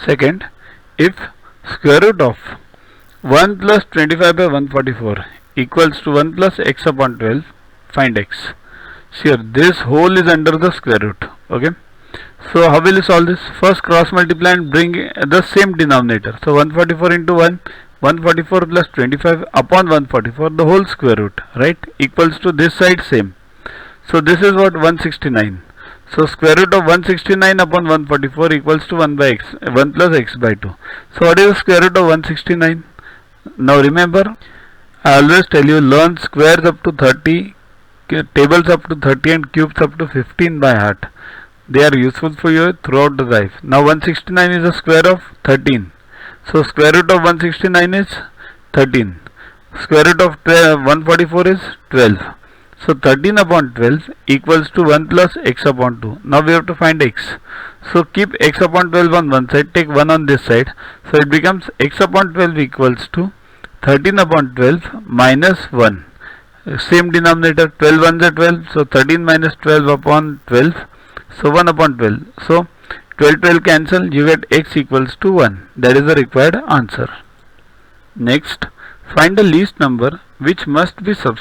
Second, if square root of 1 plus 25 by 144 equals to 1 plus x upon 12, find x. Here this whole is under the square root. Okay. So how will you solve this? First cross multiply and bring the same denominator. So 144 into 1, 144 plus 25 upon 144, the whole square root, right, equals to this side same. So this is what? 169. So square root of 169 upon 144 equals to 1 by x, 1 plus x by 2. So what is the square root of 169? Now remember, I always tell you, learn squares up to 30, tables up to 30 and cubes up to 15 by heart. They are useful for you throughout the life. Now 169 is the square of 13. So square root of 169 is 13. Square root of 144 is 12. So 13 upon 12 equals to 1 plus x upon 2. Now we have to find x. So keep x upon 12 on one side, take 1 on this side. So it becomes x upon 12 equals to 13 upon 12 minus 1. Same denominator, 12 ones are 12. So 13 minus 12 upon 12. So 1 upon 12. So 12 cancel, you get x equals to 1. That is the required answer. Next, find the least number which must be subtracted